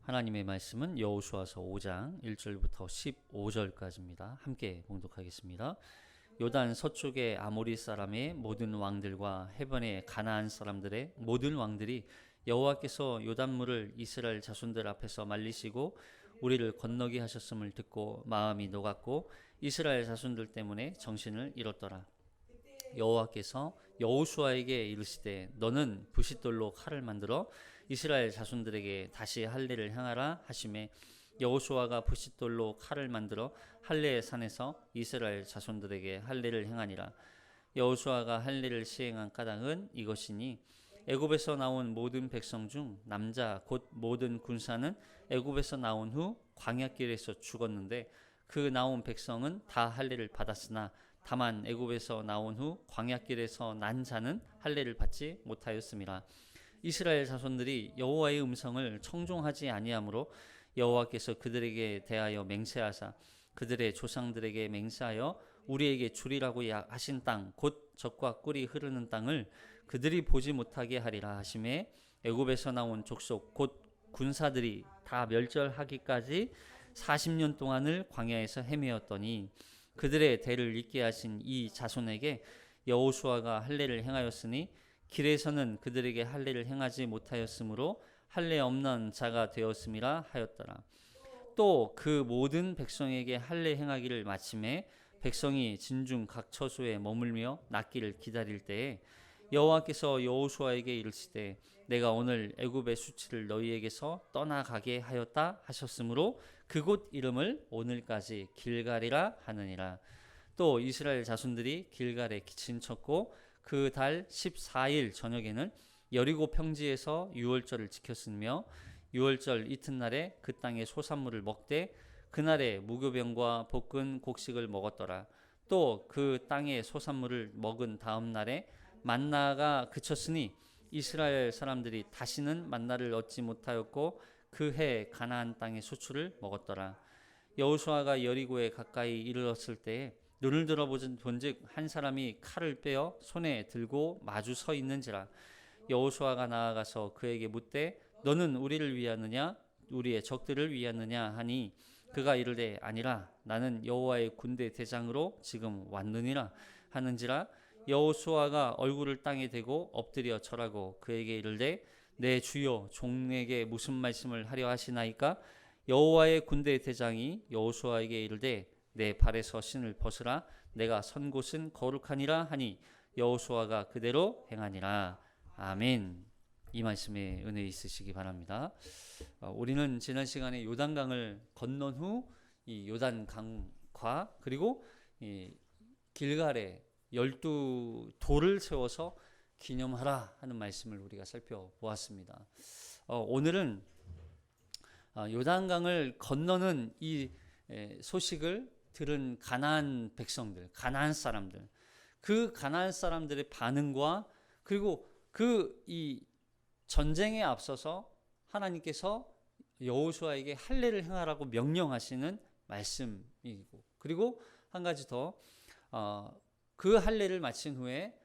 하나님의 말씀은 여호수아서 5장 1절부터 15절까지입니다. 함께 봉독하겠습니다. 요단 서쪽의 아모리 사람의 모든 왕들과 해변의 가나안 사람들의 모든 왕들이 여호와께서 요단물을 이스라엘 자손들 앞에서 말리시고 우리를 건너게 하셨음을 듣고 마음이 녹았고 이스라엘 자손들 때문에 정신을 잃었더라. 여호와께서 여호수아에게 이르시되 너는 부싯돌로 칼을 만들어 이스라엘 자손들에게 다시 할례를 행하라 하시매 여호수아가 부싯돌로 칼을 만들어 할례의 산에서 이스라엘 자손들에게 할례를 행하니라. 여호수아가 할례를 시행한 까닭은 이것이니 애굽에서 나온 모든 백성 중 남자 곧 모든 군사는 애굽에서 나온 후 광야길에서 죽었는데 그 나온 백성은 다 할례를 받았으나 다만 애굽에서 나온 후 광야길에서 난 자는 할례를 받지 못하였음이라. 이스라엘 자손들이 여호와의 음성을 청종하지 아니하므로 여호와께서 그들에게 대하여 맹세하사 그들의 조상들에게 맹세하여 우리에게 주리라고 하신 땅 곧 젖과 꿀이 흐르는 땅을 그들이 보지 못하게 하리라 하심에 애굽에서 나온 족속 곧 군사들이 다 멸절하기까지 40년 동안을 광야에서 헤매었더니 그들의 대를 잇게 하신 이 자손에게 여호수아가 할례를 행하였으니 길에서는 그들에게 할례를 행하지 못하였으므로 할례 없는 자가 되었음이라 하였더라. 또 그 모든 백성에게 할례 행하기를 마침에 백성이 진중 각 처소에 머물며 낫기를 기다릴 때에 여호와께서 여호수아에게 이르시되 내가 오늘 애굽의 수치를 너희에게서 떠나가게 하였다 하셨으므로 그곳 이름을 오늘까지 길갈이라 하느니라. 또 이스라엘 자손들이 길갈에 기침 쳤고 그 달 14일 저녁에는 여리고 평지에서 유월절을 지켰으며 유월절 이튿날에 그 땅의 소산물을 먹되 그날에 무교병과 볶은 곡식을 먹었더라. 또 그 땅의 소산물을 먹은 다음 날에 만나가 그쳤으니 이스라엘 사람들이 다시는 만나를 얻지 못하였고 그 해 가나안 땅의 소출을 먹었더라. 여호수아가 여리고에 가까이 이르렀을 때에 눈을 들어 본즉 한 사람이 칼을 빼어 손에 들고 마주 서 있는지라. 여호수아가 나아가서 그에게 묻되 너는 우리를 위하느냐 우리의 적들을 위하느냐 하니 그가 이르되 아니라 나는 여호와의 군대 대장으로 지금 왔느니라 하는지라. 여호수아가 얼굴을 땅에 대고 엎드려 절하고 그에게 이르되 내 주여 종에게 무슨 말씀을 하려 하시나이까. 여호와의 군대 대장이 여호수아에게 이르되 내 발에서 신을 벗으라 내가 선 곳은 거룩하니라 하니 여호수아가 그대로 행하니라. 아멘. 이 말씀에 은혜 있으시기 바랍니다. 우리는 지난 시간에 요단강을 건넌 후 이 요단강과 그리고 이 길갈에 12돌을 세워서 기념하라 하는 말씀을 우리가 살펴보았습니다. 오늘은 요단강을 건너는 이 소식을 들은 가나안 백성들, 가나안 사람들, 그 가나안 사람들의 반응과 그리고 그 이 전쟁에 앞서서 하나님께서 여호수아에게 할례를 행하라고 명령하시는 말씀이고, 그리고 한 가지 더 그 할례를 마친 후에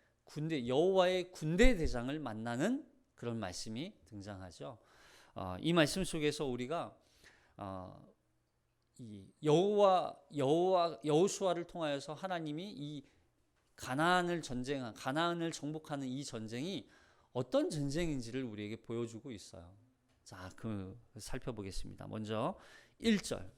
여호와의 군대 대장을 만나는 그런 말씀이 등장하죠. 이 말씀 속에서 우리가 이 여호수아를 통하여서 하나님이 이 가나안을 정복하는 이 전쟁이 어떤 전쟁인지를 우리에게 보여주고 있어요. 자, 살펴보겠습니다. 먼저 1절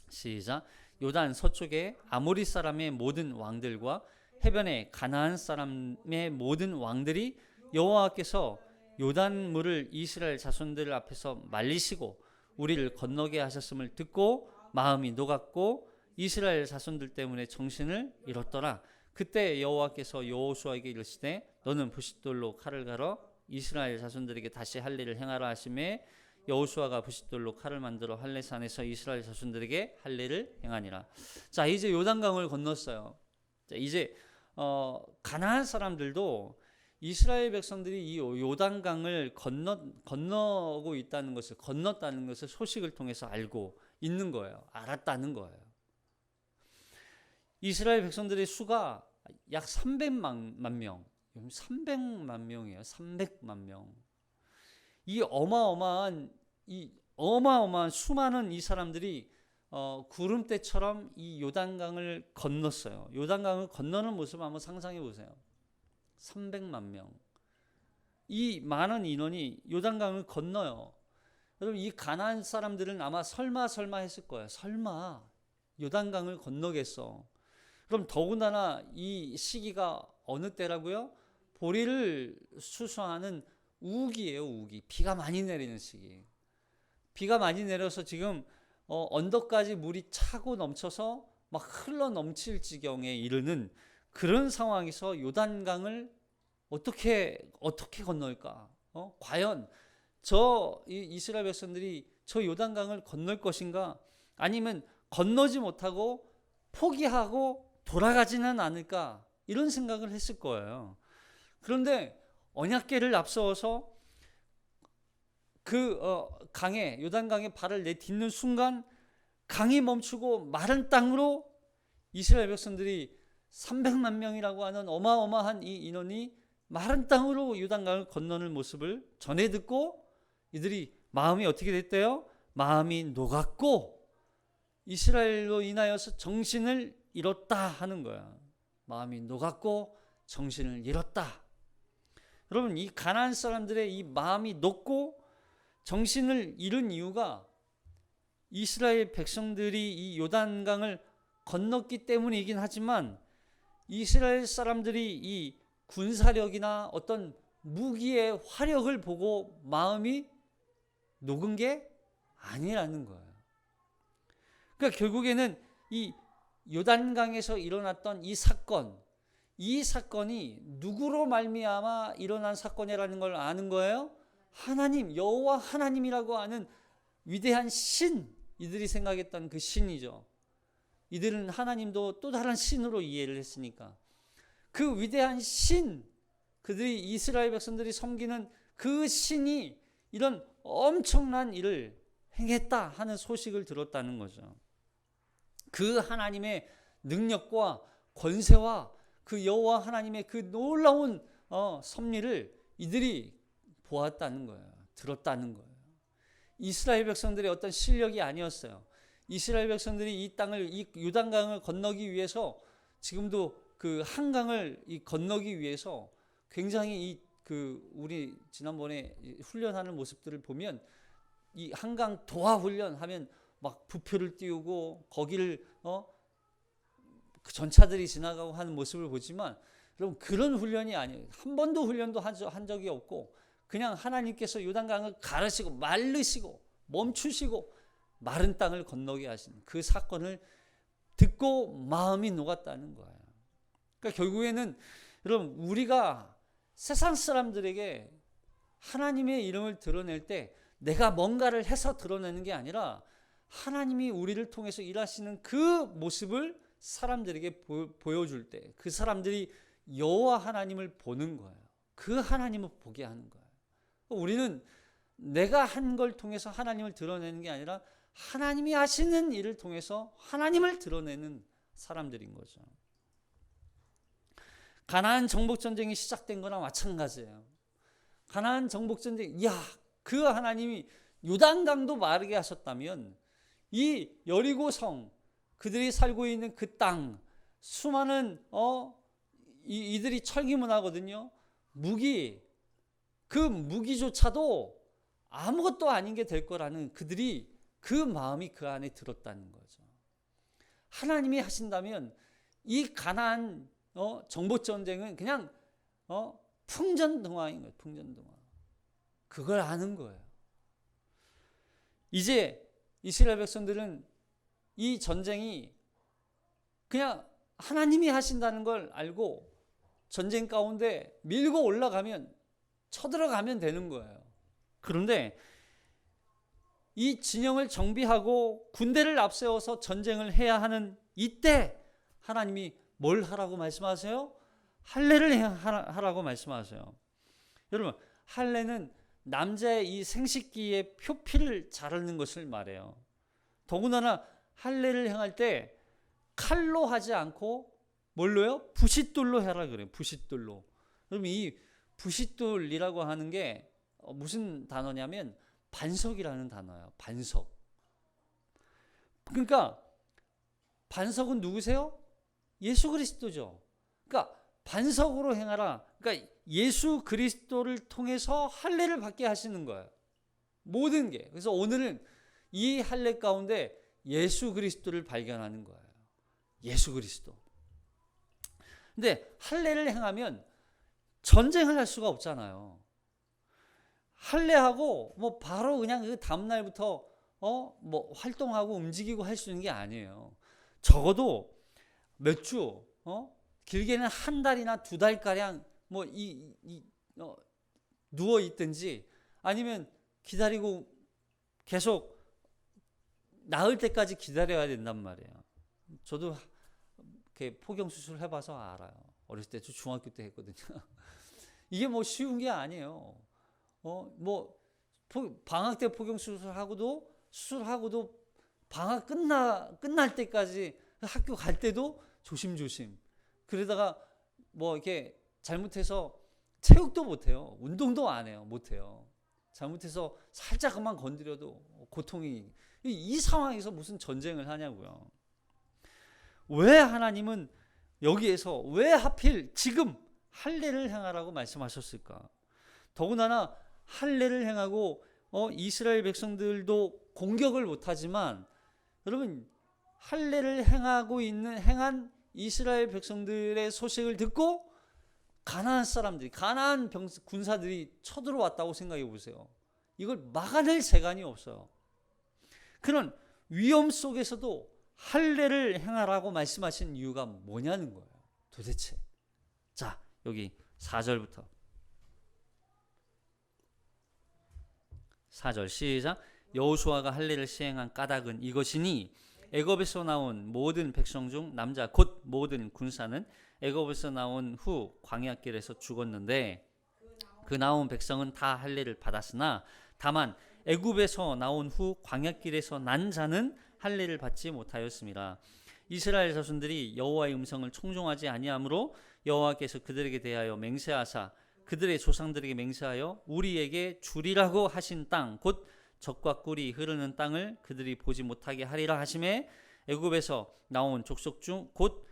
시작. 요단 서쪽의 아모리 사람의 모든 왕들과 해변의 가나안 사람의 모든 왕들이 여호와께서 요단물을 이스라엘 자손들 앞에서 말리시고 우리를 건너게 하셨음을 듣고 마음이 녹았고 이스라엘 자손들 때문에 정신을 잃었더라. 그때 여호와께서 여호수아에게 이르시되 너는 부싯돌로 칼을 갈아 이스라엘 자손들에게 다시 할례를 행하라 하시매 여호수아가 부싯돌로 칼을 만들어 할례산에서 이스라엘 자손들에게 할례를 행하니라. 자, 이제 요단강을 건넜어요. 자, 이제 가나안 사람들도 이스라엘 백성들이 이 요단강을 건너고 있다는 것을 건넜다는 것을 소식을 통해서 알고 있는 거예요. 알았다는 거예요. 이스라엘 백성들의 수가 약 300만 명, 300만 명이에요. 300만 명. 이 어마어마한 이 어마어마한 수많은 이 사람들이 구름대처럼 이 요단강을 건넜어요. 요단강을 건너는 모습을 한번 상상해 보세요. 300만 명. 이 많은 인원이 요단강을 건너요. 여러분, 이 가나안 사람들은 아마 설마 했을 거예요. 설마 요단강을 건너겠어. 그럼 더군다나 이 시기가 어느 때라고요? 보리를 수수하는 우기예요. 우기. 비가 많이 내리는 시기. 비가 많이 내려서 지금 언덕까지 물이 차고 넘쳐서 막 흘러 넘칠 지경에 이르는 그런 상황에서 요단강을 어떻게 건널까? 과연 이스라엘 백성들이 저 요단강을 건널 것인가? 아니면 건너지 못하고 포기하고 돌아가지는 않을까? 이런 생각을 했을 거예요. 그런데 언약궤를 앞세워서 그 요단강에 발을 내딛는 순간 강이 멈추고 마른 땅으로 이스라엘 백성들이 300만 명이라고 하는 어마어마한 이 인원이 마른 땅으로 요단강을 건너는 모습을 전해 듣고 이들이 마음이 어떻게 됐대요? 마음이 녹았고 이스라엘로 인하여서 정신을 잃었다 하는 거야. 마음이 녹았고 정신을 잃었다. 여러분, 이 가나안 사람들의 이 마음이 녹고 정신을 잃은 이유가 이스라엘 백성들이 이 요단강을 건넜기 때문이긴 하지만 이스라엘 사람들이 이 군사력이나 어떤 무기의 화력을 보고 마음이 녹은 게 아니라는 거예요. 그러니까 결국에는 이 요단강에서 일어났던 이 사건이 누구로 말미암아 일어난 사건이라는 걸 아는 거예요? 하나님, 여호와 하나님이라고 하는 위대한 신, 이들이 생각했던 그 신이죠. 이들은 하나님도 또 다른 신으로 이해를 했으니까 그 위대한 신, 그들이 이스라엘 백성들이 섬기는 그 신이 이런 엄청난 일을 행했다 하는 소식을 들었다는 거죠. 그 하나님의 능력과 권세와 그 여호와 하나님의 그 놀라운 섭리를 이들이 보았다는 거예요. 들었다는 거예요. 이스라엘 백성들의 어떤 실력이 아니었어요. 이스라엘 백성들이 이 땅을, 이 요단강을 건너기 위해서 지금도 그 한강을 건너기 위해서 굉장히 우리 지난번에 훈련하는 모습들을 보면 이 한강 도하 훈련하면 막 부표를 띄우고 거기를 그 전차들이 지나가고 하는 모습을 보지만 여러분, 그런 훈련이 아니에요. 한 번도 훈련도 한 적이 없고 그냥 하나님께서 요단강을 가르시고 말르시고 멈추시고 마른 땅을 건너게 하신 그 사건을 듣고 마음이 녹았다는 거예요. 그러니까 결국에는 여러분, 우리가 세상 사람들에게 하나님의 이름을 드러낼 때 내가 뭔가를 해서 드러내는 게 아니라 하나님이 우리를 통해서 일하시는 그 모습을 사람들에게 보여줄 때 그 사람들이 여호와 하나님을 보는 거예요. 그 하나님을 보게 하는 거예요. 우리는 내가 한 걸 통해서 하나님을 드러내는 게 아니라 하나님이 하시는 일을 통해서 하나님을 드러내는 사람들인 거죠. 가나안 정복전쟁이 시작된 거나 마찬가지예요. 가나안 정복전쟁, 그 하나님이 요단강도 마르게 하셨다면 이 여리고성, 그들이 살고 있는 그 땅, 수많은 이들이 철기문화거든요. 그 무기조차도 아무것도 아닌 게 될 거라는 그들이 그 마음이 그 안에 들었다는 거죠. 하나님이 하신다면 이 가나안 정복전쟁은 그냥 풍전등화인 거예요. 풍전등화. 그걸 아는 거예요. 이제 이스라엘 백성들은 이 전쟁이 그냥 하나님이 하신다는 걸 알고 전쟁 가운데 밀고 올라가면 쳐들어가면 되는 거예요. 그런데 이 진영을 정비하고 군대를 앞세워서 전쟁을 해야 하는 이때 하나님이 뭘 하라고 말씀하세요? 할례를 하라고 말씀하세요. 여러분, 할례는 남자의 이 생식기의 표피를 자르는 것을 말해요. 더군다나 할례를 행할 때 칼로 하지 않고 뭘로요? 부싯돌로 해라 그래요. 부싯돌로. 여러분, 이 부싯돌이라고 하는 게 무슨 단어냐면 반석이라는 단어예요. 반석. 그러니까 반석은 누구세요? 예수 그리스도죠. 그러니까 반석으로 행하라. 그러니까 예수 그리스도를 통해서 할례를 받게 하시는 거예요. 모든 게. 그래서 오늘은 이 할례 가운데 예수 그리스도를 발견하는 거예요. 예수 그리스도. 근데 할례를 행하면 전쟁을 할 수가 없잖아요. 할례하고 뭐 바로 그냥 그 다음 날부터 뭐 활동하고 움직이고 할 수 있는 게 아니에요. 적어도 몇 주, 길게는 한 달이나 두 달 가량 뭐 누워 있든지 아니면 기다리고 계속 나을 때까지 기다려야 된단 말이에요. 저도 이렇게 포경 수술 해봐서 알아요. 어렸을 때 중학교 때 했거든요. 이게 뭐 쉬운 게 아니에요. 뭐 방학 때 포경 수술하고도 방학 끝날 때까지 학교 갈 때도 조심조심. 그러다가 뭐 이렇게 잘못해서 체육도 못해요. 운동도 안 해요. 못해요. 잘못해서 살짝만 건드려도 고통이. 이 상황에서 무슨 전쟁을 하냐고요. 왜 하나님은 여기에서 왜 하필 지금 할례를 행하라고 말씀하셨을까? 더군다나 할례를 행하고 이스라엘 백성들도 공격을 못하지만 여러분 할례를 행한 이스라엘 백성들의 소식을 듣고 가나안 사람들이 가나안 군사들이 쳐들어왔다고 생각해 보세요. 이걸 막아낼 재간이 없어요. 그런 위험 속에서도 할례를 행하라고 말씀하신 이유가 뭐냐는 거예요. 도대체. 자, 여기 4절부터 4절 시작. 여호수아가 할례를 시행한 까닭은 이것이니 애굽에서 나온 모든 백성 중 남자 곧 모든 군사는 애굽에서 나온 후 광야길에서 죽었는데 그 나온 백성은 다 할례를 받았으나 다만 애굽에서 나온 후 광야길에서 난 자는 할례를 받지 못하였습니다. 이스라엘 자손들이 여호와의 음성을 청종하지 아니하므로 여호와께서 그들에게 대하여 맹세하사 그들의 조상들에게 맹세하여 우리에게 주리라고 하신 땅 곧 젖과 꿀이 흐르는 땅을 그들이 보지 못하게 하리라 하심에 애굽에서 나온 족속 중 곧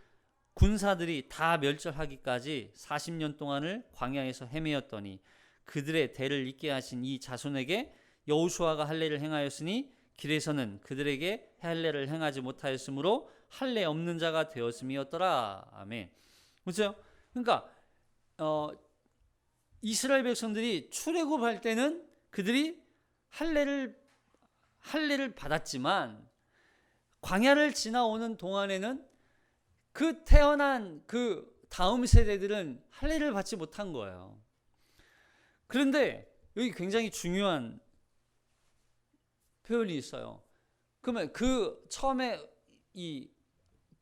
군사들이 다 멸절하기까지 40년 동안을 광야에서 헤매었더니 그들의 대를 잇게 하신 이 자손에게 여호수아가 할례를 행하였으니 길에서는 그들에게 할례를 행하지 못하였으므로 할례 없는 자가 되었음이었더라. 아멘. 그렇죠? 그러니까 이스라엘 백성들이 출애굽할 때는 그들이 할례를 받았지만 광야를 지나오는 동안에는 그 태어난 그 다음 세대들은 할례를 받지 못한 거예요. 그런데 여기 굉장히 중요한 표현이 있어요. 그러면 그 처음에 이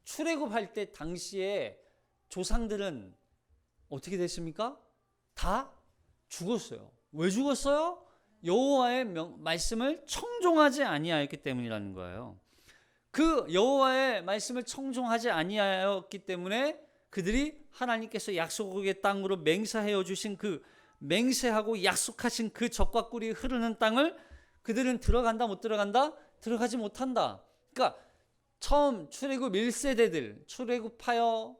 출애굽할 때 당시에 조상들은 어떻게 됐습니까? 다 죽었어요. 왜 죽었어요? 여호와의 말씀을 청종하지 아니하였기 때문이라는 거예요. 그 여호와의 말씀을 청종하지 아니하였기 때문에 그들이 하나님께서 약속의 땅으로 맹세하여 주신 그 맹세하고 약속하신 그 젖과 꿀이 흐르는 땅을 그들은 들어간다 못 들어간다? 들어가지 못한다. 그러니까 처음 출애굽 1세대들, 출애굽하여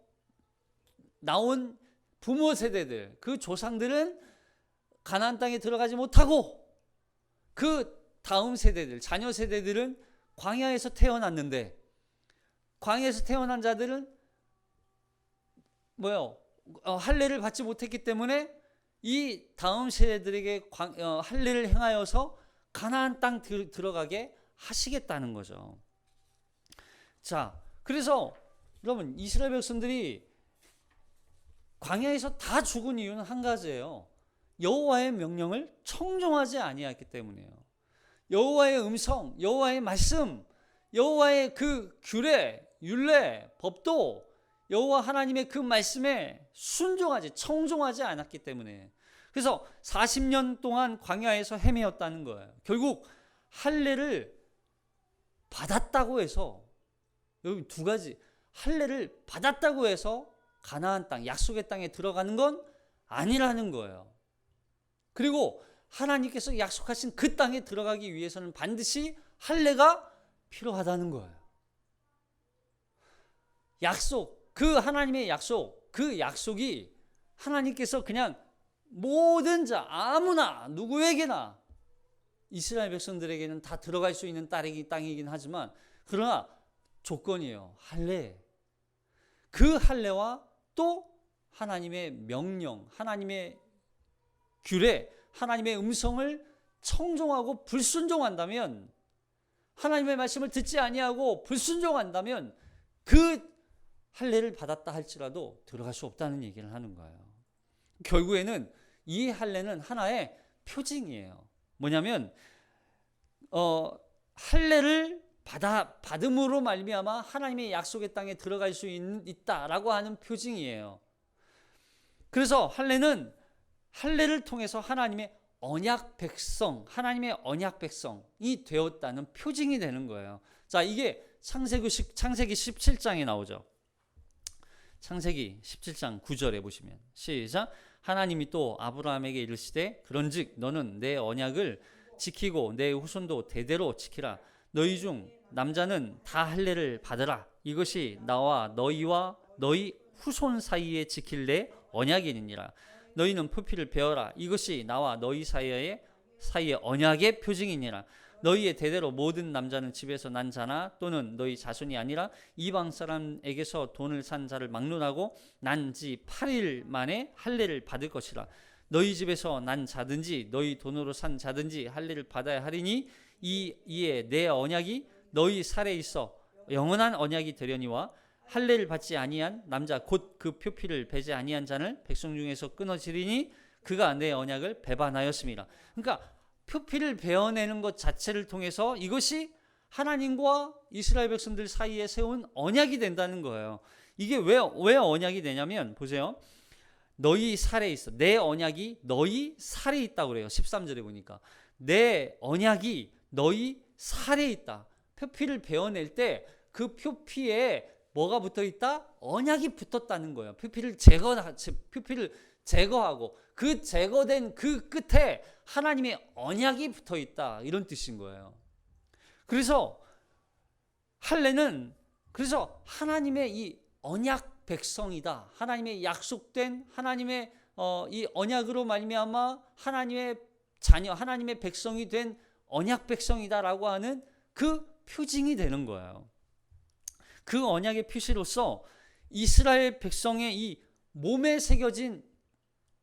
나온 부모 세대들, 그 조상들은 가나안 땅에 들어가지 못하고 그 다음 세대들, 자녀 세대들은 광야에서 태어났는데 광야에서 태어난 자들은 할례를 받지 못했기 때문에 이 다음 세대들에게 할례를 행하여서 가나안 땅 들어가게 하시겠다는 거죠. 자, 그래서 여러분 이스라엘 백성들이 광야에서 다 죽은 이유는 한 가지예요. 여호와의 명령을 청종하지 아니했기 때문이에요. 여호와의 음성, 여호와의 말씀, 여호와의 그 규례, 율례, 법도 여호와 하나님의 그 말씀에 청종하지 않았기 때문에 그래서 40년 동안 광야에서 헤매었다는 거예요. 결국 할례를 받았다고 해서 여기 두 가지 할례를 받았다고 해서 가나안 땅, 약속의 땅에 들어가는 건 아니라는 거예요. 그리고 하나님께서 약속하신 그 땅에 들어가기 위해서는 반드시 할례가 필요하다는 거예요. 약속, 그 하나님의 약속, 그 약속이 하나님께서 그냥 모든 자, 아무나 누구에게나 이스라엘 백성들에게는 다 들어갈 수 있는 땅이긴 하지만, 그러나 조건이에요. 할례. 그 할례와 또 하나님의 명령, 하나님의 규례, 하나님의 음성을 청종하고 불순종한다면, 하나님의 말씀을 듣지 아니하고 불순종한다면 그 할례를 받았다 할지라도 들어갈 수 없다는 얘기를 하는 거예요. 결국에는 이 할례는 하나의 표징이에요. 뭐냐면 할례를 받음으로 말미암아 하나님의 약속의 땅에 들어갈 수 있다라고 하는 표징이에요. 그래서 할례를 통해서 하나님의 언약 백성, 하나님의 언약 백성이 되었다는 표징이 되는 거예요. 자, 이게 창세기 17장에 나오죠. 창세기 17장 9절에 보시면 시작. 하나님이 또 아브라함에게 이르시되 그런즉 너는 내 언약을 지키고 내 후손도 대대로 지키라. 너희 중 남자는 다 할례를 받으라. 이것이 나와 너희와 너희 후손 사이에 지킬 내 언약이니라. 너희는 표피를 베어라. 이것이 나와 너희 사이의 언약의 표징이니라. 너희의 대대로 모든 남자는 집에서 난 자나 또는 너희 자손이 아니라 이방 사람에게서 돈을 산 자를 막론하고 난 지 8일 만에 할례를 받을 것이라. 너희 집에서 난 자든지 너희 돈으로 산 자든지 할례를 받아야 하리니 이에 내 언약이 너희 살에 있어 영원한 언약이 되려니와 할례를 받지 아니한 남자 곧 그 표피를 베지 아니한 자는 백성 중에서 끊어지리니 그가 내 언약을 배반하였음이라. 그러니까 표피를 베어내는 것 자체를 통해서 이것이 하나님과 이스라엘 백성들 사이에 세운 언약이 된다는 거예요. 이게 왜 언약이 되냐면 보세요. 너희 살에 있어. 내 언약이 너희 살에 있다고 그래요. 13절에 보니까 내 언약이 너희 살에 있다. 표피를 베어낼 때 그 표피에 뭐가 붙어 있다? 언약이 붙었다는 거예요. 표피를 제거하고 그 제거된 그 끝에 하나님의 언약이 붙어 있다. 이런 뜻인 거예요. 그래서 할례는 하나님의 이 언약 백성이다. 하나님의 약속된 하나님의 이 언약으로 말미암아 하나님의 자녀, 하나님의 백성이 된 언약 백성이다라고 하는 그 표징이 되는 거예요. 그 언약의 표시로서 이스라엘 백성의 이 몸에 새겨진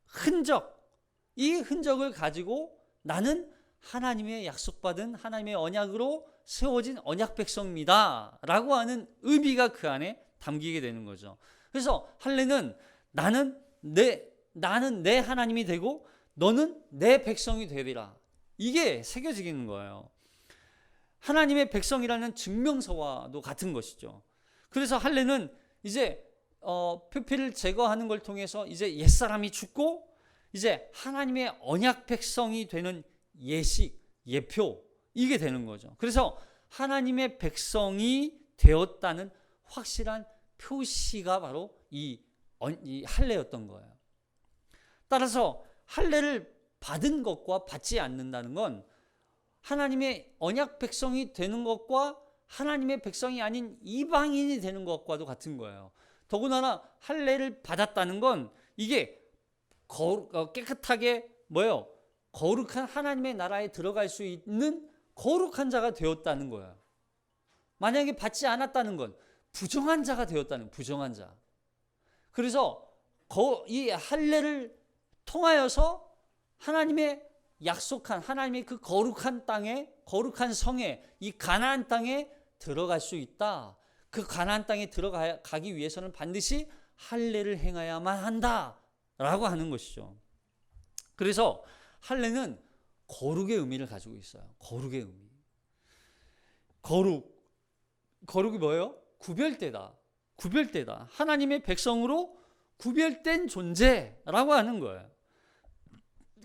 흔적, 이 흔적을 가지고 나는 하나님의 약속받은 하나님의 언약으로 세워진 언약 백성입니다 라고 하는 의미가 그 안에 담기게 되는 거죠. 그래서 할례는 나는 내 하나님이 되고 너는 내 백성이 되리라. 이게 새겨지는 거예요. 하나님의 백성이라는 증명서와도 같은 것이죠. 그래서 할례는 이제 표피를 제거하는 걸 통해서 이제 옛사람이 죽고 이제 하나님의 언약 백성이 되는 예식, 예표, 이게 되는 거죠. 그래서 하나님의 백성이 되었다는 확실한 표시가 바로 이 할례였던 거예요. 따라서 할례를 받은 것과 받지 않는다는 건 하나님의 언약 백성이 되는 것과 하나님의 백성이 아닌 이방인이 되는 것과도 같은 거예요. 더군다나 할례를 받았다는 건 이게 깨끗하게 거룩한 하나님의 나라에 들어갈 수 있는 거룩한 자가 되었다는 거예요. 만약에 받지 않았다는 건 부정한 자가 되었다는, 부정한 자. 그래서 이 할례를 통하여서 하나님의 약속한 하나님의 그 거룩한 땅에, 거룩한 성에, 이 가나안 땅에 들어갈 수 있다. 그 가나안 땅에 들어가기 위해서는 반드시 할례를 행해야만 한다라고 하는 것이죠. 그래서 할례는 거룩의 의미를 가지고 있어요. 거룩의 의미. 거룩이 뭐예요? 구별되다. 하나님의 백성으로 구별된 존재라고 하는 거예요.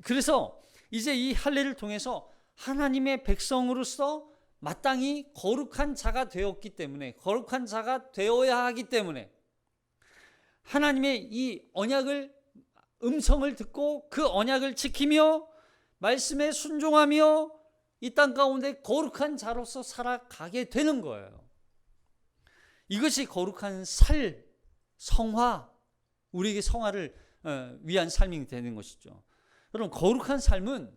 그래서 이제 이 할례를 통해서 하나님의 백성으로서 마땅히 거룩한 자가 되었기 때문에, 거룩한 자가 되어야 하기 때문에 하나님의 이 언약을, 음성을 듣고 그 언약을 지키며 말씀에 순종하며 이 땅 가운데 거룩한 자로서 살아가게 되는 거예요. 이것이 거룩한 성화, 우리에게 성화를 위한 삶이 되는 것이죠. 여러분, 거룩한 삶은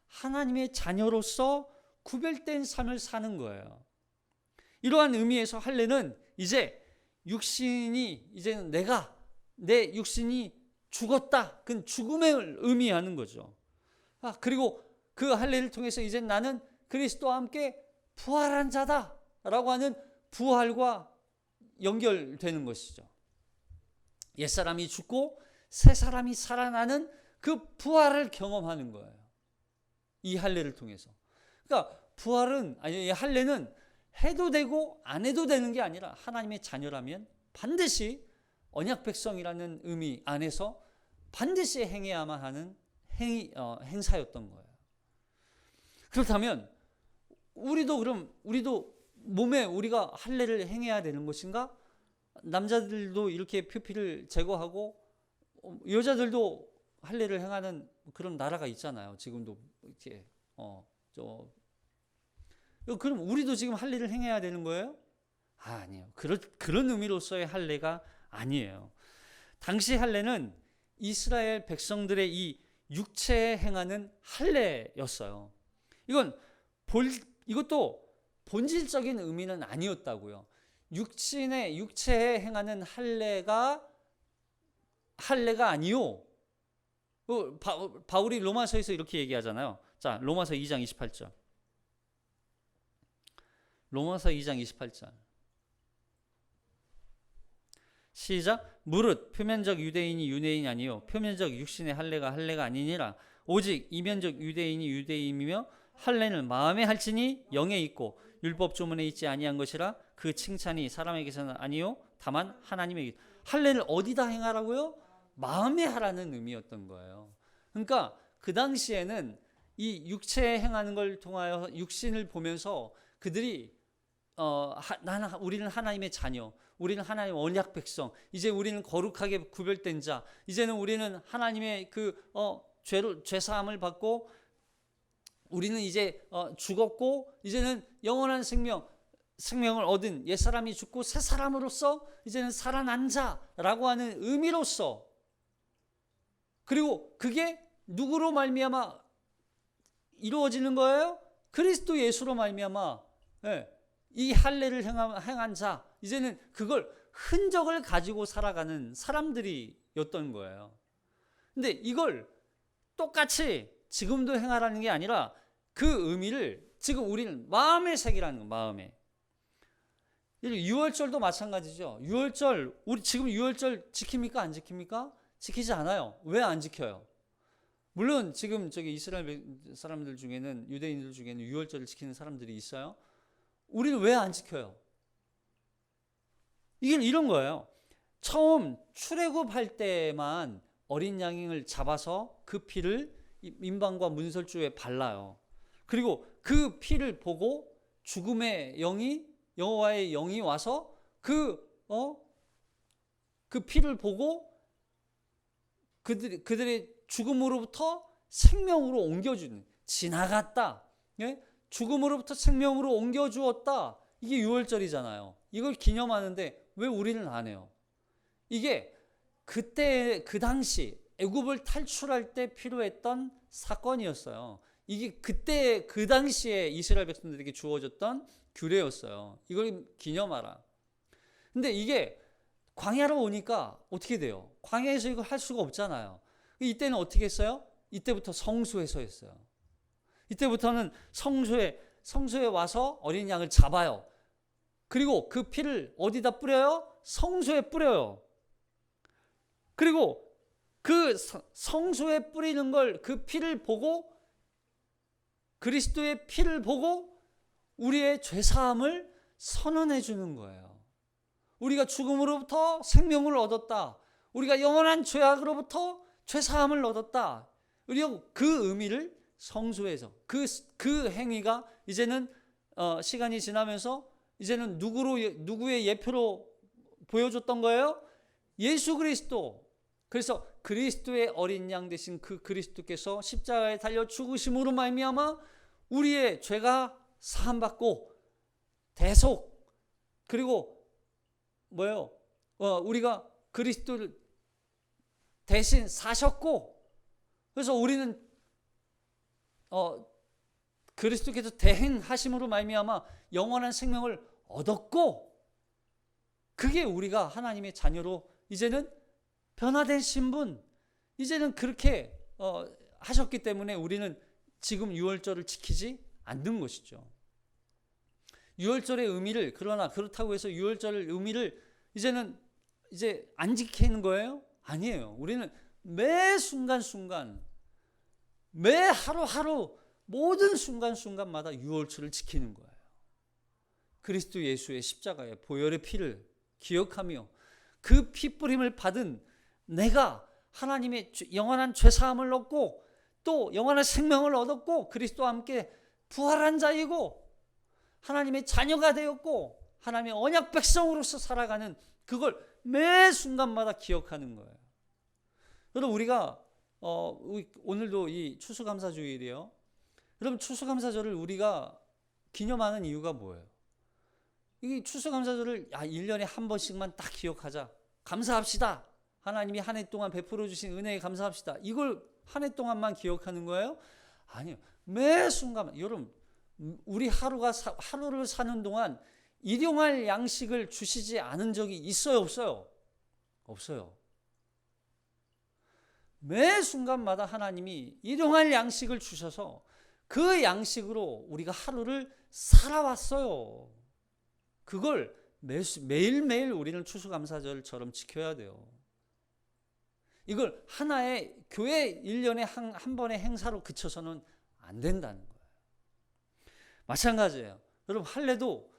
하나님의 자녀로서 구별된 삶을 사는 거예요. 이러한 의미에서 할례는 이제 이제는 내 육신이 죽었다. 그건 죽음을 의미하는 거죠. 그리고 그 할례를 통해서 이제 나는 그리스도와 함께 부활한 자다라고 하는 부활과 연결되는 것이죠. 옛사람이 죽고 새 사람이 살아나는 그 부활을 경험하는 거예요. 이 할례를 통해서. 그러니까 이 할례는 해도 되고 안 해도 되는 게 아니라 하나님의 자녀라면 반드시 언약 백성이라는 의미 안에서 반드시 행해야만 하는 행사였던 거예요. 그렇다면 우리도 몸에 우리가 할례를 행해야 되는 것인가? 남자들도 이렇게 표피를 제거하고 여자들도 할례를 행하는 그런 나라가 있잖아요. 지금도 이렇게 그럼 우리도 지금 할례를 행해야 되는 거예요? 아니에요. 그런 의미로서의 할례가 아니에요. 당시 할례는 이스라엘 백성들의 이 육체에 행하는 할례였어요. 이것도 본질적인 의미는 아니었다고요. 육체에 행하는 할례가 아니요. 바울이 로마서에서 이렇게 얘기하잖아요. 자, 로마서 2장 28절. 로마서 2장 28절. 시작. 무릇 표면적 유대인이 유대인이 아니요 표면적 육신의 할례가 아니니라. 오직 이면적 유대인이 유대인이며 할례는 마음에 할지니 영에 있고 율법 조문에 있지 아니한 것이라. 그 칭찬이 사람에게서는 아니요 다만 하나님에게. 할례를 어디다 행하라고요? 마음에 하라는 의미였던 거예요. 그러니까 그 당시에는 이 육체에 행하는 걸 통하여 육신을 보면서 그들이 우리는 하나님의 자녀, 우리는 하나님의 언약 백성, 이제 우리는 거룩하게 구별된 자, 이제는 우리는 하나님의 죄 사함을 받고 우리는 이제 죽었고 이제는 영원한 생명을 얻은 옛사람이 죽고 새 사람으로서 이제는 살아난 자라고 하는 의미로서, 그리고 그게 누구로 말미암아 이루어지는 거예요? 그리스도 예수로 말미암아 이 할례를 행한 자, 이제는 그걸 흔적을 가지고 살아가는 사람들이었던 거예요. 근데 이걸 똑같이 지금도 행하라는 게 아니라 그 의미를 지금 우리는 마음에 새기라는 거. 마음에. 유월절도 마찬가지죠. 유월절, 우리 지금 유월절 지킵니까? 안 지킵니까? 지키지 않아요. 왜 안 지켜요? 물론 지금 이스라엘 사람들 중에는, 유대인들 중에는 유월절을 지키는 사람들이 있어요. 우리는 왜 안 지켜요? 이게 이런 거예요. 처음 출애굽할 때만 어린 양을 잡아서 그 피를 민방과 문설주에 발라요. 그리고 그 피를 보고 죽음의 영이, 여호와의 영이 와서 그 피를 보고 그들의 죽음으로부터 생명으로 옮겨주는, 지나갔다. 예? 죽음으로부터 생명으로 옮겨주었다. 이게 유월절이잖아요. 이걸 기념하는데 왜 우리는 안 해요? 이게 그때 그 당시 애굽을 탈출할 때 필요했던 사건이었어요. 이게 그때 그 당시에 이스라엘 백성들에게 주어졌던 규례였어요. 이걸 기념하라. 근데 이게 광야로 오니까 어떻게 돼요? 광야에서 이걸 할 수가 없잖아요. 이때는 어떻게 했어요? 이때부터 성소에서 했어요. 이때부터는 성소에 와서 어린 양을 잡아요. 그리고 그 피를 어디다 뿌려요? 성소에 뿌려요. 그리고 그 성소에 뿌리는 걸, 그 피를 보고, 그리스도의 피를 보고 우리의 죄사함을 선언해 주는 거예요. 우리가 죽음으로부터 생명을 얻었다. 우리가 영원한 죄악으로부터 죄사함을 얻었다. 우리가 그 의미를 성소에서, 그 행위가 이제는 시간이 지나면서 이제는 누구의 예표로 보여줬던 거예요? 예수 그리스도. 그래서 그리스도의 어린 양 되신 그 그리스도께서 십자가에 달려 죽으심으로 말미암아 우리의 죄가 사함받고 대속, 그리고 우리가 그리스도를 대신 사셨고, 그래서 우리는 그리스도께서 대행하심으로 말미암아 영원한 생명을 얻었고, 그게 우리가 하나님의 자녀로 이제는 변화된 신분, 이제는 그렇게 하셨기 때문에 우리는 지금 유월절을 지키지 않는 것이죠. 유월절의 의미를, 그러나 그렇다고 해서 유월절의 의미를 이제 안 지키는 거예요? 아니에요. 우리는 매 순간순간, 매 하루하루 모든 순간순간마다 유월절을 지키는 거예요. 그리스도 예수의 십자가의 보혈의 피를 기억하며 그 피뿌림을 받은 내가 하나님의 영원한 죄사함을 얻고 또 영원한 생명을 얻었고 그리스도와 함께 부활한 자이고 하나님의 자녀가 되었고 하나님의 언약 백성으로서 살아가는, 그걸 매 순간마다 기억하는 거예요. 여러분, 우리가 오늘도 이 추수감사주일이에요. 여러분, 추수감사절을 우리가 기념하는 이유가 뭐예요? 이 추수감사절을 1년에 한 번씩만 딱 기억하자, 감사합시다, 하나님이 한 해 동안 베풀어 주신 은혜에 감사합시다, 이걸 한 해 동안만 기억하는 거예요? 아니요. 매 순간, 여러분, 우리 하루를 사는 동안 일용할 양식을 주시지 않은 적이 있어요, 없어요? 없어요. 매 순간마다 하나님이 일용할 양식을 주셔서 그 양식으로 우리가 하루를 살아왔어요. 그걸 매일매일 우리는 추수감사절처럼 지켜야 돼요. 이걸 하나의 교회 1년에 한 번의 행사로 그쳐서는 안 된다는 거예요. 마찬가지예요. 여러분, 할례도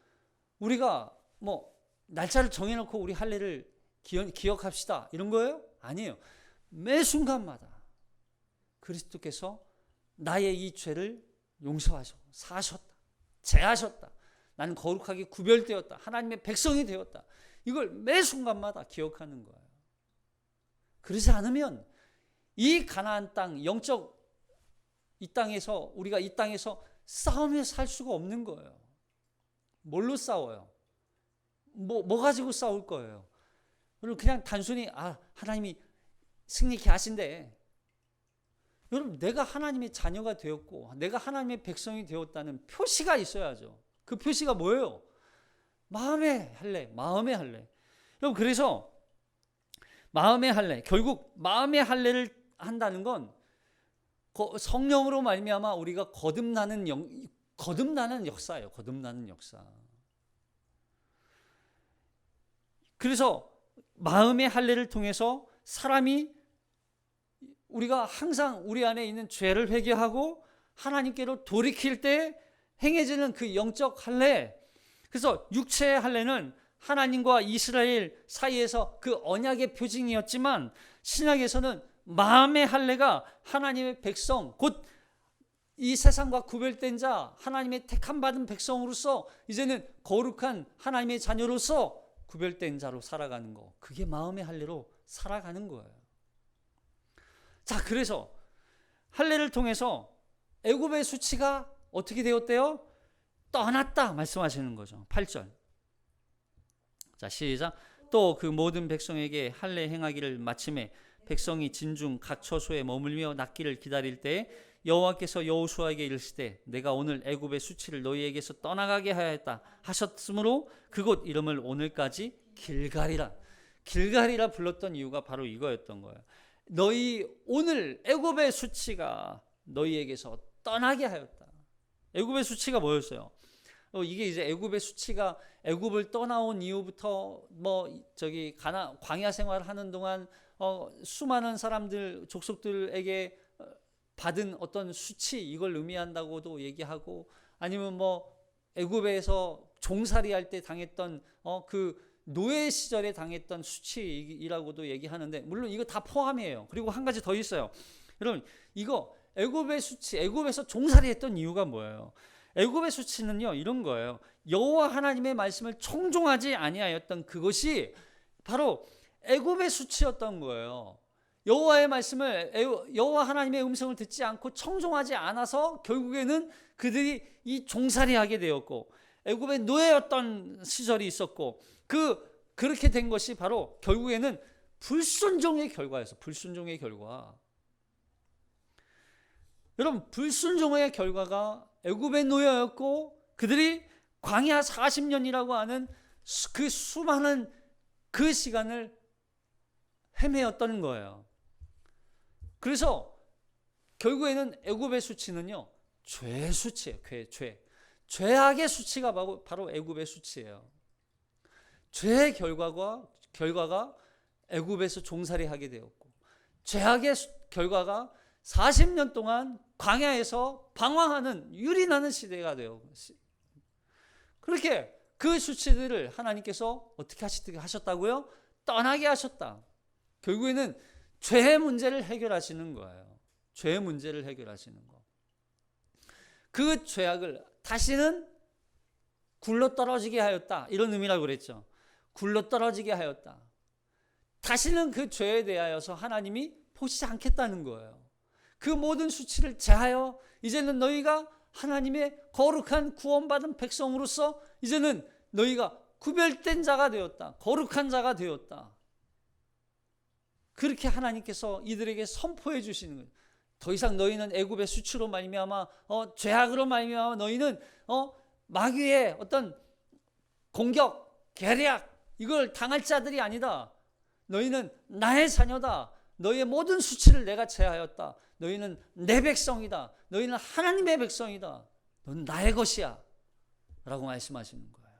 우리가 날짜를 정해놓고 우리 할례를 기억합시다 이런 거예요? 아니에요. 매 순간마다 그리스도께서 나의 이 죄를 용서하셨고 사하셨다, 제하셨다, 나는 거룩하게 구별되었다, 하나님의 백성이 되었다, 이걸 매 순간마다 기억하는 거예요. 그러지 않으면 이 가나안 땅, 영적 이 땅에서, 우리가 이 땅에서 싸우며 살 수가 없는 거예요. 뭘로 싸워요? 뭐 가지고 싸울 거예요? 여러분, 그냥 단순히 하나님이 승리케 하신대. 여러분, 내가 하나님의 자녀가 되었고 내가 하나님의 백성이 되었다는 표시가 있어야죠. 그 표시가 뭐예요? 마음의 할례, 마음의 할례. 여러분, 그래서 마음의 할례, 결국 마음의 할례를 한다는 건 성령으로 말미암아 우리가 거듭나는 역사예요. 거듭나는 역사. 그래서 마음의 할례를 통해서 우리가 항상 우리 안에 있는 죄를 회개하고 하나님께로 돌이킬 때 행해지는 그 영적 할례. 그래서 육체의 할례는 하나님과 이스라엘 사이에서 그 언약의 표징이었지만 신약에서는 마음의 할례가 하나님의 백성, 곧 이 세상과 구별된 자, 하나님의 택함 받은 백성으로서 이제는 거룩한 하나님의 자녀로서 구별된 자로 살아가는 거, 그게 마음의 할례로 살아가는 거예요. 자, 그래서 할례를 통해서 애굽의 수치가 어떻게 되었대요? 떠났다 말씀하시는 거죠. 8절. 자, 시작. 또 그 모든 백성에게 할례 행하기를 마침에 백성이 진중 각 처소에 머물며 낫기를 기다릴 때 여호와께서 여호수아에게 이르시되 내가 오늘 애굽의 수치를 너희에게서 떠나가게 하였다 하셨으므로 그곳 이름을 오늘까지 길갈이라 불렀던 이유가 바로 이거였던 거예요. 너희 오늘 애굽의 수치가 너희에게서 떠나게 하였다. 애굽의 수치가 뭐였어요? 이게 이제 애굽의 수치가 애굽을 떠나온 이후부터 광야 생활을 하는 동안 수많은 사람들, 족속들에게 받은 어떤 수치, 이걸 의미한다고도 얘기하고, 아니면 애굽에서 종살이할 때 당했던 그 노예 시절에 당했던 수치이라고도 얘기하는데, 물론 이거 다 포함이에요. 그리고 한 가지 더 있어요. 여러분, 이거 애굽의 수치, 애굽에서 종살이했던 이유가 뭐예요? 애굽의 수치는요, 이런 거예요. 여호와 하나님의 말씀을 청종하지 아니하였던 그것이 바로 애굽의 수치였던 거예요. 여호와의 말씀을 여호와 하나님의 음성을 듣지 않고 청종하지 않아서 결국에는 그들이 이 종살이하게 되었고 애굽의 노예였던 시절이 있었고 그렇게 된 것이 바로 결국에는 불순종의 결과였어. 불순종의 결과. 여러분, 불순종의 결과가 애굽의 노예였고 그들이 광야 40년이라고 하는 그 수많은 그 시간을 헤매었던 거예요. 그래서 결국에는 애굽의 수치는요, 죄의 수치예요. 죄악의 수치가 바로 애굽의 수치예요. 죄의 결과가 애굽에서 종살이하게 되었고, 죄악의 결과가 40년 동안 광야에서 방황하는 유린하는 시대가 되어 그렇게 그 수치들을 하나님께서 어떻게 하셨다고요? 떠나게 하셨다. 결국에는 죄의 문제를 해결하시는 거예요. 죄의 문제를 해결하시는 거. 그 죄악을 다시는 굴러떨어지게 하였다. 이런 의미라고 그랬죠. 굴러떨어지게 하였다. 다시는 그 죄에 대하여서 하나님이 보시지 않겠다는 거예요. 그 모든 수치를 제하여 이제는 너희가 하나님의 거룩한 구원받은 백성으로서 이제는 너희가 구별된 자가 되었다. 거룩한 자가 되었다. 그렇게 하나님께서 이들에게 선포해 주시는 거예요. 더 이상 너희는 애굽의 수치로 말미암아 죄악으로 말미암아 너희는 마귀의 어떤 공격, 계략 이걸 당할 자들이 아니다. 너희는 나의 자녀다. 너희의 모든 수치를 내가 제하였다. 너희는 내 백성이다. 너희는 하나님의 백성이다. 넌 나의 것이야. 라고 말씀하시는 거예요.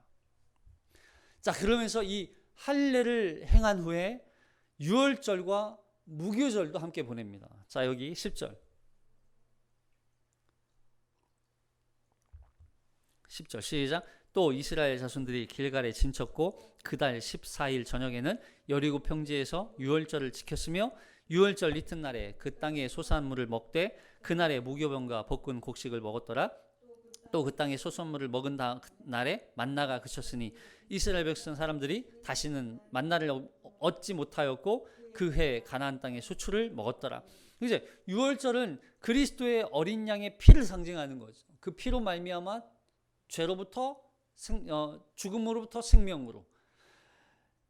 자, 그러면서 이 할례를 행한 후에 유월절과 무교절도 함께 보냅니다. 자, 여기 10절. 10절 시작. 또 이스라엘 자손들이 길갈에 진쳤고 그달 14일 저녁에는 여리고 평지에서 유월절을 지켰으며 유월절 이튿날에 그 땅의 소산물을 먹되 그날에 무교병과 볶은 곡식을 먹었더라. 또 그 땅의 소산물을 먹은 날에 만나가 그쳤으니 이스라엘 백성 사람들이 다시는 만나를 얻지 못하였고 그 해 가나안 땅의 수출을 먹었더라. 이제 유월절은 그리스도의 어린 양의 피를 상징하는 거죠. 그 피로 말미암아 죄로부터 죽음으로부터 생명으로,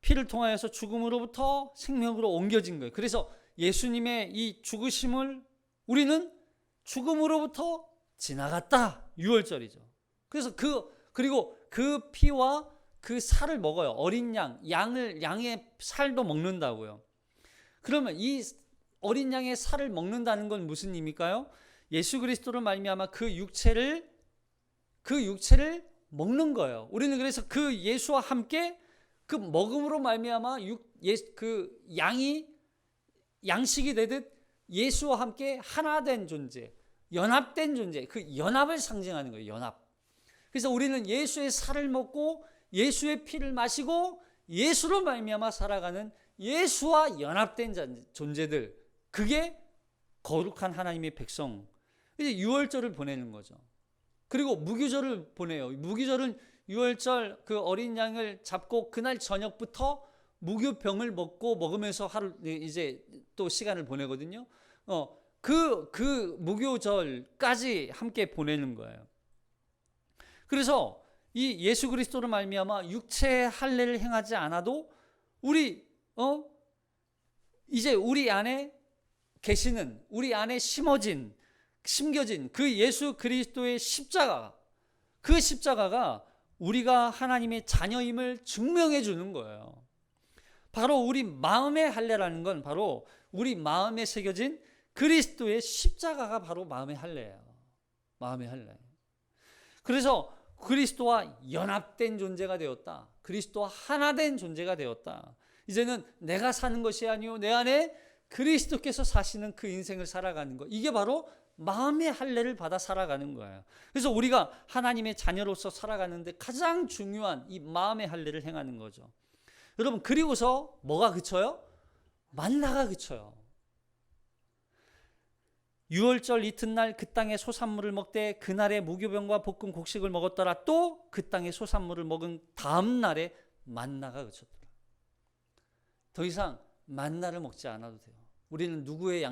피를 통하여서 죽음으로부터 생명으로 옮겨진 거예요. 그래서 예수님의 이 죽으심을 우리는 죽음으로부터 지나갔다. 유월절이죠. 그래서 그리고 그 피와 그 살을 먹어요. 어린 양의 살도 먹는다고요. 그러면 이 어린 양의 살을 먹는다는 건 무슨 의미일까요? 예수 그리스도를 말미암아 그 육체를 먹는 거예요. 우리는 그래서 그 예수와 함께 그 먹음으로 말미암아 그 양이 양식이 되듯 예수와 함께 하나 된 존재, 연합된 존재, 그 연합을 상징하는 거예요. 연합. 그래서 우리는 예수의 살을 먹고 예수의 피를 마시고 예수로 말미암아 살아가는 예수와 연합된 존재들, 그게 거룩한 하나님의 백성. 이제 유월절을 보내는 거죠. 그리고 무교절을 보내요. 무교절은 유월절 그 어린 양을 잡고 그날 저녁부터 무교병을 먹으면서 하루 이제 또 시간을 보내거든요. 그 무교절까지 함께 보내는 거예요. 그래서 이 예수 그리스도를 말미암아 육체의 할례를 행하지 않아도 이제 우리 안에 계시는, 우리 안에 심겨진 그 예수 그리스도의 그 십자가가 우리가 하나님의 자녀임을 증명해 주는 거예요. 바로 우리 마음의 할례라는 건 바로 우리 마음에 새겨진 그리스도의 십자가가 바로 마음의 할례예요. 마음의 할례. 그래서 그리스도와 연합된 존재가 되었다. 그리스도와 하나 된 존재가 되었다. 이제는 내가 사는 것이 아니요 내 안에 그리스도께서 사시는 그 인생을 살아가는 것. 이게 바로 마음의 할례를 받아 살아가는 거예요. 그래서 우리가 하나님의 자녀로서 살아가는데 가장 중요한 이 마음의 할례를 행하는 거죠. 여러분, 그리고서 뭐가 그쳐요? 만나가 그쳐요. 유월절 이튿날 그 땅의 소산물을 먹되 그날에 무교병과 볶은 곡식을 먹었더라. 또 그 땅의 소산물을 먹은 다음 날에 만나가 그쳤더라. 더 이상 만나를 먹지 않아도 돼요. 우리는 누구의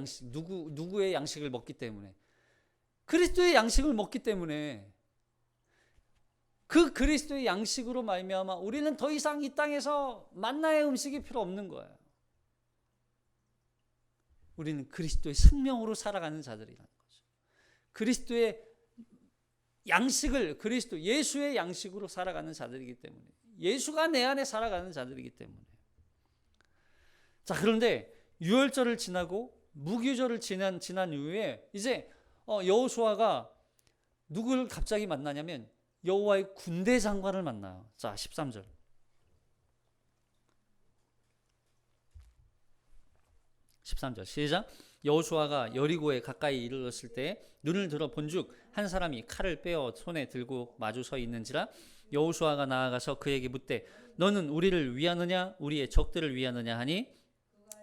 양식을 먹기 때문에, 그리스도의 양식을 먹기 때문에, 그 그리스도의 양식으로 말미암아 우리는 더 이상 이 땅에서 만나의 음식이 필요 없는 거예요. 우리는 그리스도의 생명으로 살아가는 자들이라는 거죠. 그리스도의 양식을, 그리스도 예수의 양식으로 살아가는 자들이기 때문에, 예수가 내 안에 살아가는 자들이기 때문에. 자, 그런데 유월절을 지나고 무교절을 지난 이후에 이제 여호수아가 누구를 갑자기 만나냐면 여호와의 군대 장관을 만나요. 자, 13절. 시작. 여호수아가 여리고에 가까이 이르렀을 때 눈을 들어 본즉 한 사람이 칼을 빼어 손에 들고 마주 서 있는지라. 여호수아가 나아가서 그에게 묻되 너는 우리를 위하느냐 우리의 적들을 위하느냐 하니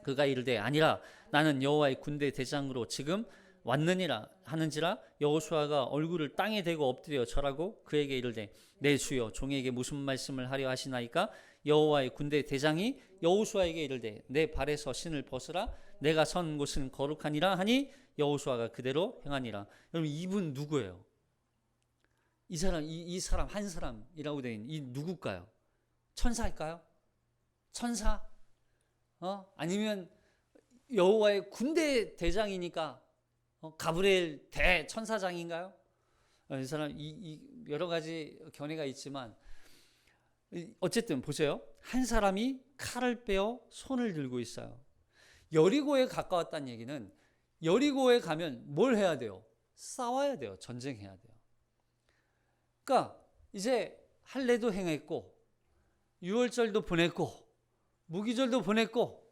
그가 이르되 아니라 나는 여호와의 군대 대장으로 지금 왔느니라 하는지라. 여호수아가 얼굴을 땅에 대고 엎드려 절하고 그에게 이르되 내 주여 종에게 무슨 말씀을 하려 하시나이까. 여호와의 군대 대장이 여호수아에게 이르되 내 발에서 신을 벗으라 내가 선 곳은 거룩하니라 하니 여호수아가 그대로 행하니라. 여러분, 이분 누구예요? 이 사람 한 사람이라고 되어 있는 이 누굴까요? 천사일까요? 천사? 아니면 여호와의 군대 대장이니까 가브리엘 대천사장인가요? 이 사람 여러 가지 견해가 있지만 어쨌든 보세요. 한 사람이 칼을 빼어 손을 들고 있어요. 여리고에 가까웠다는 얘기는 여리고에 가면 뭘 해야 돼요? 싸워야 돼요. 전쟁해야 돼요. 그러니까 이제 할례도 행했고 유월절도 보냈고 무기절도 보냈고,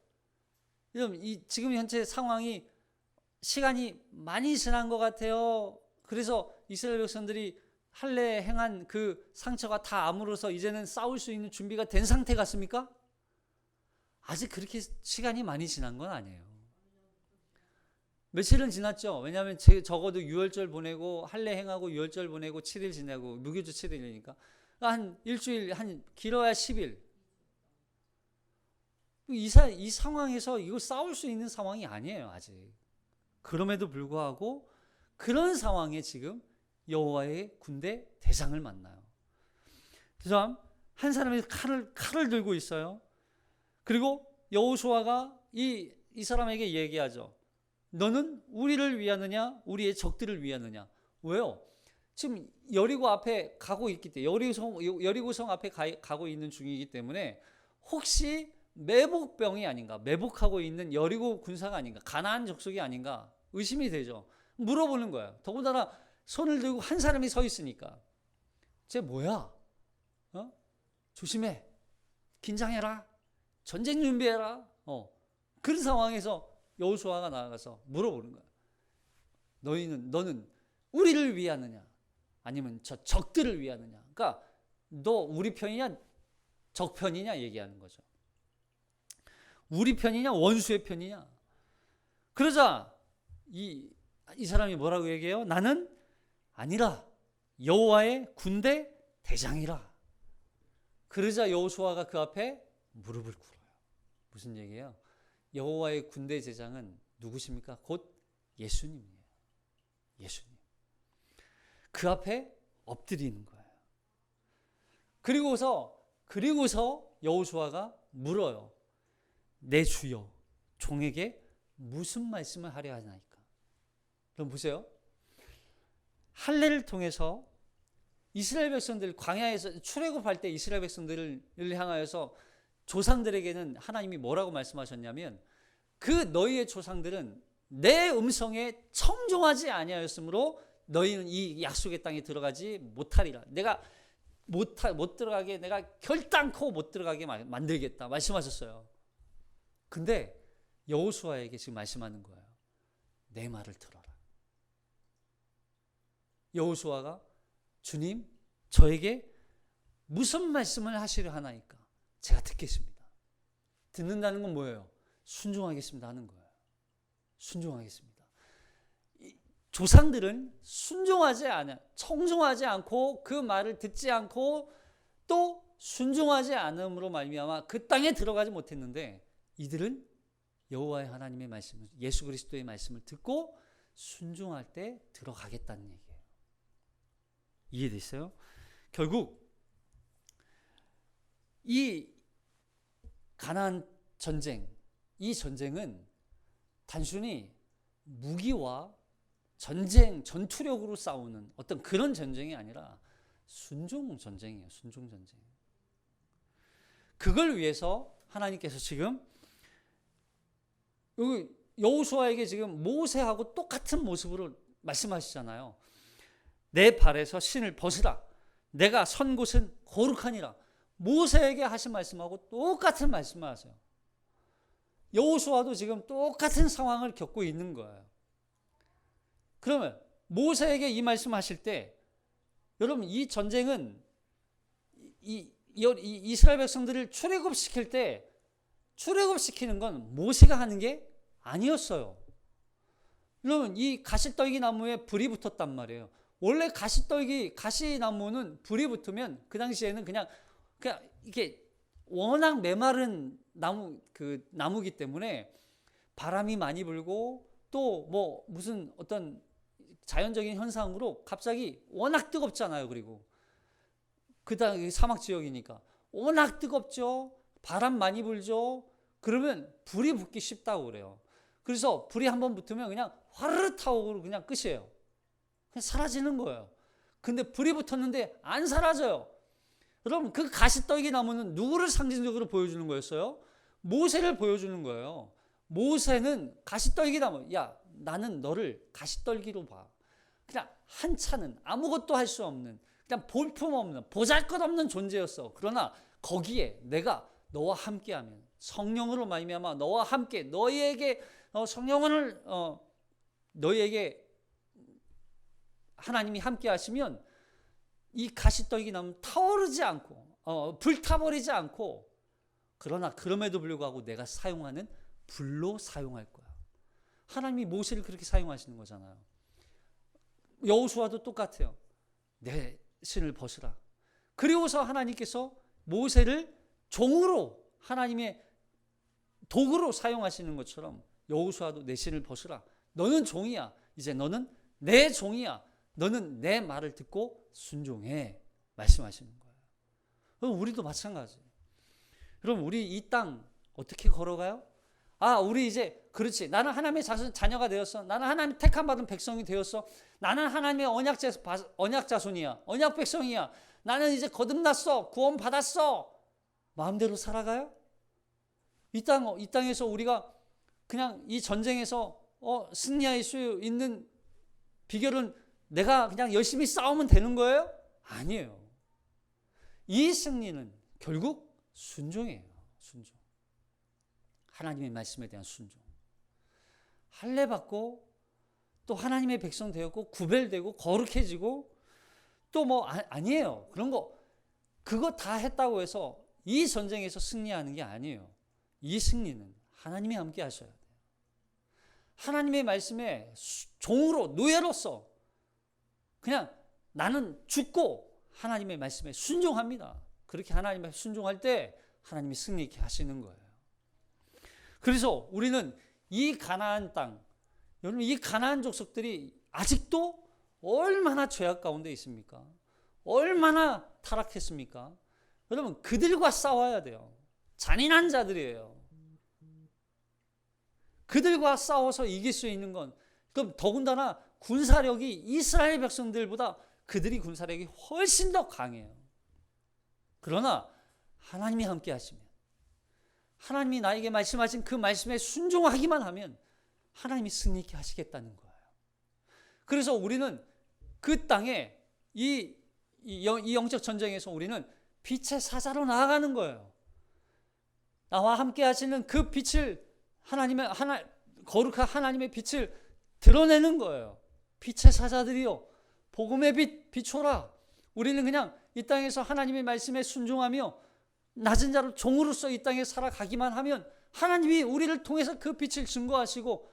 지금 현재 상황이 시간이 많이 지난 것 같아요. 그래서 이스라엘 백성들이 할례 행한 그 상처가 다 아물어서 이제는 싸울 수 있는 준비가 된 상태 같습니까? 아직 그렇게 시간이 많이 지난 건 아니에요. 며칠은 지났죠. 왜냐하면 적어도 유월절 보내고 할례 행하고 유월절 보내고 7일 지내고 무교절 7일이니까 한 일주일, 한 길어야 10일. 이 상황에서 이거 싸울 수 있는 상황이 아니에요, 아직. 그럼에도 불구하고 그런 상황에 지금 여호와의 군대 대장을 만나요. 그래서 한 사람이 칼을 들고 있어요. 그리고 여호수아가 이 사람에게 얘기하죠. 너는 우리를 위하느냐 우리의 적들을 위하느냐. 왜요? 지금 여리고 앞에 가고 있기 때문에, 여리고성 앞에 가고 있는 중이기 때문에 혹시 매복병이 아닌가, 매복하고 있는 여리고 군사가 아닌가, 가나안 족속이 아닌가 의심이 되죠. 물어보는 거예요. 더군다나 손을 들고 한 사람이 서 있으니까. 쟤 뭐야? 조심해. 긴장해라. 전쟁 준비해라. 그런 상황에서 여호수아가 나아가서 물어보는 거야. 너는 우리를 위하느냐 아니면 저 적들을 위하느냐. 그러니까 너 우리 편이냐 적 편이냐 얘기하는 거죠. 우리 편이냐 원수의 편이냐. 그러자 이 사람이 뭐라고 얘기해요? 나는 아니라 여호와의 군대 대장이라. 그러자 여호수아가 그 앞에 무릎을 꿇어요. 무슨 얘기예요? 여호와의 군대 대장은 누구십니까? 곧 예수님이에요. 예수님. 그 앞에 엎드리는 거예요. 그리고서 여호수아가 물어요. 내 주여 종에게 무슨 말씀을 하려 하나이까. 그럼 보세요. 할례를 통해서 이스라엘 백성들 광야에서 출애굽할 때 이스라엘 백성들을 향하여서 조상들에게는 하나님이 뭐라고 말씀하셨냐면 그 너희의 조상들은 내 음성에 청종하지 아니하였으므로 너희는 이 약속의 땅에 들어가지 못하리라. 내가 못 들어가게 내가 결단코 못 들어가게 만들겠다 말씀하셨어요. 근데 여호수아에게 지금 말씀하는 거예요. 내 말을 들어라. 여호수아가 주님 저에게 무슨 말씀을 하시려 하나이까? 제가 듣겠습니다. 듣는다는 건 뭐예요? 순종하겠습니다 하는 거예요. 순종하겠습니다. 조상들은 순종하지 않아, 청종하지 않고 그 말을 듣지 않고 또 순종하지 않음으로 말미암아 그 땅에 들어가지 못했는데 이들은 여호와의 하나님의 말씀을, 예수 그리스도의 말씀을 듣고 순종할 때 들어가겠다는 얘기예요. 이해됐어요? 결국 이 가나안 전쟁, 이 전쟁은 단순히 무기와 전쟁, 전투력으로 싸우는 어떤 그런 전쟁이 아니라 순종 전쟁이에요. 순종 전쟁. 그걸 위해서 하나님께서 지금 여기 여호수아에게 지금 모세하고 똑같은 모습으로 말씀하시잖아요. 내 발에서 신을 벗으라. 내가 선 곳은 거룩하니라. 모세에게 하신 말씀하고 똑같은 말씀을 하세요. 여호수아도 지금 똑같은 상황을 겪고 있는 거예요. 그러면 모세에게 이 말씀하실 때, 여러분 이 전쟁은 이 이스라엘 백성들을 출애굽시킬 때 출애굽시키는 건 모세가 하는 게 아니었어요. 여러분 이 가시떨기 나무에 불이 붙었단 말이에요. 원래 가시나무는 불이 붙으면 그 당시에는 그냥 이게 워낙 메마른 나무기 때문에 바람이 많이 불고 또 뭐 무슨 어떤 자연적인 현상으로 갑자기 워낙 뜨겁잖아요. 그리고 그다음 사막 지역이니까 워낙 뜨겁죠. 바람 많이 불죠. 그러면 불이 붙기 쉽다고 그래요. 그래서 불이 한번 붙으면 그냥 화르르 타오고 그냥 끝이에요. 그냥 사라지는 거예요. 근데 불이 붙었는데 안 사라져요. 여러분 그 가시떨기 나무는 누구를 상징적으로 보여주는 거였어요? 모세를 보여주는 거예요. 모세는 가시떨기 나무, 야 나는 너를 가시떨기로 봐. 그냥 한차는 아무것도 할 수 없는, 그냥 볼품없는, 보잘것없는 존재였어. 그러나 거기에 내가 너와 함께하면, 성령으로 말미암아 너와 함께, 너희에게 성령을 너희에게 하나님이 함께 하시면 이 가시떨기 나무 타오르지 않고 불타버리지 않고, 그러나 그럼에도 불구하고 내가 사용하는 불로 사용할 거야. 하나님이 모세를 그렇게 사용하시는 거잖아요. 여호수아도 똑같아요. 내 신을 벗으라. 그리고서 하나님께서 모세를 종으로, 하나님의 도구로 사용하시는 것처럼 여호수아도 내 신을 벗으라. 너는 종이야. 이제 너는 내 종이야. 너는 내 말을 듣고 순종해. 말씀하시는 거예요. 우리도 마찬가지. 여러분 우리 이 땅 어떻게 걸어가요? 우리 이제 그렇지. 나는 하나님의 자녀가 되었어. 나는 하나님 택함 받은 백성이 되었어. 나는 하나님의 언약 자손이야. 언약 백성이야. 나는 이제 거듭났어. 구원 받았어. 마음대로 살아가요? 이 땅에서 우리가 그냥 이 전쟁에서 승리할 수 있는 비결은 내가 그냥 열심히 싸우면 되는 거예요? 아니에요. 이 승리는 결국 순종이에요. 순종. 하나님의 말씀에 대한 순종. 할례 받고 또 하나님의 백성 되었고 구별되고 거룩해지고 또 뭐 아니에요. 그런 거 그거 다 했다고 해서 이 전쟁에서 승리하는 게 아니에요. 이 승리는 하나님이 함께 하셔야 돼요. 하나님의 말씀에 종으로, 노예로서 그냥 나는 죽고 하나님의 말씀에 순종합니다. 그렇게 하나님의 순종할 때 하나님이 승리 있게 하시는 거예요. 그래서 우리는 이 가나안 땅, 여러분 이 가나안 족속들이 아직도 얼마나 죄악 가운데 있습니까? 얼마나 타락했습니까? 여러분 그들과 싸워야 돼요. 잔인한 자들이에요. 그들과 싸워서 이길 수 있는 건, 그럼 더군다나 군사력이 이스라엘 백성들보다 그들이 군사력이 훨씬 더 강해요. 그러나 하나님이 함께 하시면, 하나님이 나에게 말씀하신 그 말씀에 순종하기만 하면 하나님이 승리 있게 하시겠다는 거예요. 그래서 우리는 그 땅에 이 영적 전쟁에서 우리는 빛의 사자로 나아가는 거예요. 나와 함께 하시는 그 빛을, 거룩한 하나님의 빛을 드러내는 거예요. 빛의 사자들이요, 복음의 빛 비춰라. 우리는 그냥 이 땅에서 하나님의 말씀에 순종하며 낮은 자로 종으로서 이 땅에 살아가기만 하면 하나님이 우리를 통해서 그 빛을 증거하시고,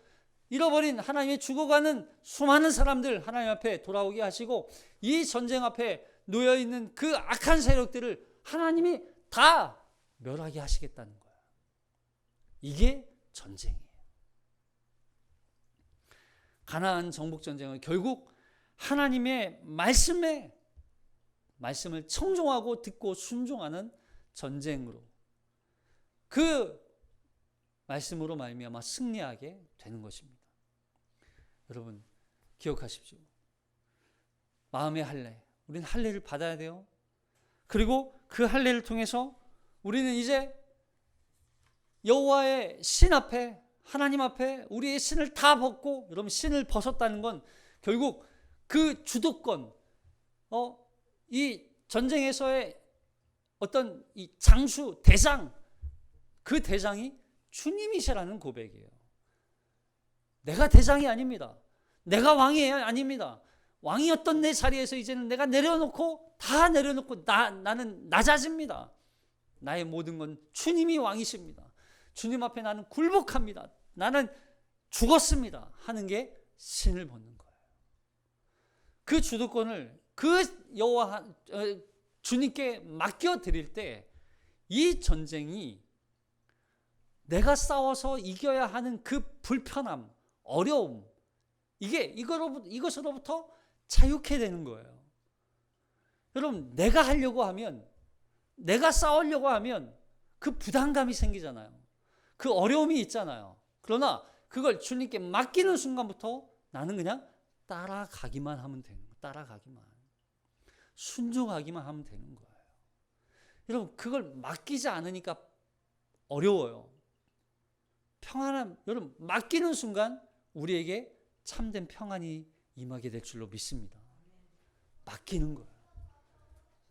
잃어버린 하나님의 죽어가는 수많은 사람들 하나님 앞에 돌아오게 하시고, 이 전쟁 앞에 놓여있는 그 악한 세력들을 하나님이 다 멸하게 하시겠다는 거예요. 이게 전쟁이에요. 가나안 정복 전쟁은 결국 하나님의 말씀을 청종하고 듣고 순종하는 전쟁으로, 그 말씀으로 말미암아 승리하게 되는 것입니다. 여러분 기억하십시오. 마음의 할례, 우리는 할례를 받아야 돼요. 그리고 그 할례를 통해서 우리는 이제 여호와의 신 앞에, 하나님 앞에 우리의 신을 다 벗고, 여러분 신을 벗었다는 건 결국 그 주도권, 이 전쟁에서의 어떤 이 장수, 대장, 그 대장이 주님이시라는 고백이에요. 내가 대장이 아닙니다. 내가 왕이 아닙니다. 왕이었던 내 자리에서 이제는 내가 다 내려놓고 나는 낮아집니다. 나의 모든 건 주님이 왕이십니다. 주님 앞에 나는 굴복합니다. 나는 죽었습니다. 하는 게 신을 벗는 거예요. 그 주도권을 그 여호와 주님께 맡겨 드릴 때 이 전쟁이 내가 싸워서 이겨야 하는 그 불편함, 어려움, 이것으로부터 자유케 되는 거예요. 여러분, 내가 하려고 하면, 내가 싸우려고 하면 그 부담감이 생기잖아요. 그 어려움이 있잖아요. 그러나 그걸 주님께 맡기는 순간부터 나는 그냥 따라가기만 하면 되는 거예요. 따라가기만. 순종하기만 하면 되는 거예요. 여러분, 그걸 맡기지 않으니까 어려워요. 평안함, 여러분, 맡기는 순간 우리에게 참된 평안이 임하게 될 줄로 믿습니다. 맡기는 거예요.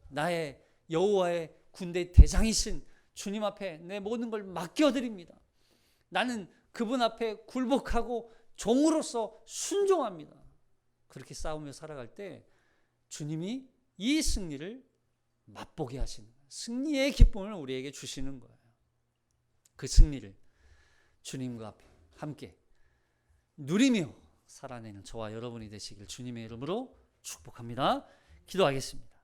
나의 여호와의 군대 대장이신 주님 앞에 내 모든 걸 맡겨드립니다. 나는 그분 앞에 굴복하고 종으로서 순종합니다. 그렇게 싸우며 살아갈 때 주님이 이 승리를 맛보게 하시는 거예요. 승리의 기쁨을 우리에게 주시는 거예요. 그 승리를 주님과 함께 누리며 살아내는 저와 여러분이 되시길 주님의 이름으로 축복합니다. 기도하겠습니다.